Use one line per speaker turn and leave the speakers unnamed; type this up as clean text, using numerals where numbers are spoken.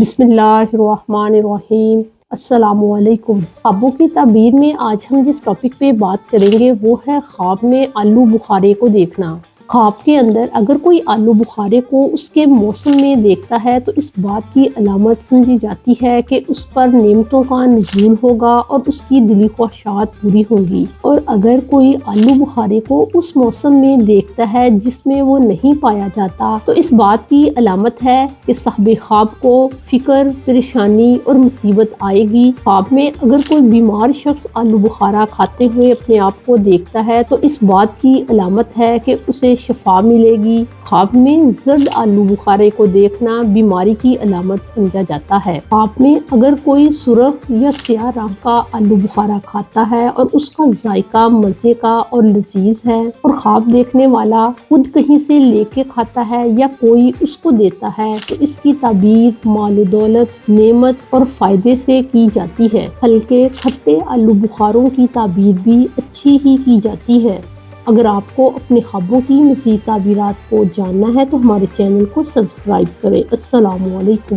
بسم اللہ الرحمن الرحیم۔ السلام علیکم۔ خوابوں کی تعبیر میں آج ہم جس ٹاپک پہ بات کریں گے وہ ہے خواب میں آلو بخارے کو دیکھنا۔ خواب کے اندر اگر کوئی آلو بخارے کو اس کے موسم میں دیکھتا ہے تو اس بات کی علامت سمجھی جاتی ہے کہ اس پر نعمتوں کا نزول ہوگا اور اس کی دلی خواہشات پوری ہوں گی۔ اور اگر کوئی آلو بخارے کو اس موسم میں دیکھتا ہے جس میں وہ نہیں پایا جاتا تو اس بات کی علامت ہے کہ صاحب خواب کو فکر، پریشانی اور مصیبت آئے گی۔ خواب میں اگر کوئی بیمار شخص آلو بخارا کھاتے ہوئے اپنے آپ کو دیکھتا ہے تو اس بات کی علامت ہے کہ اسے شفا ملے گی۔ خواب میں زرد آلو بخارے کو دیکھنا بیماری کی علامت سمجھا جاتا ہے۔ خواب میں اگر کوئی سرخ یا سیاہ رنگ کا آلو بخارا کھاتا ہے اور اس کا ذائقہ مزے کا اور لذیذ ہے اور خواب دیکھنے والا خود کہیں سے لے کے کھاتا ہے یا کوئی اس کو دیتا ہے تو اس کی تعبیر مال و دولت، نعمت اور فائدے سے کی جاتی ہے۔ ہلکے کھٹے آلو بخاروں کی تعبیر بھی اچھی ہی کی جاتی ہے۔ اگر آپ کو اپنے خوابوں کی مزید تعبیرات کو جاننا ہے تو ہمارے چینل کو سبسکرائب کریں۔ السلام علیکم۔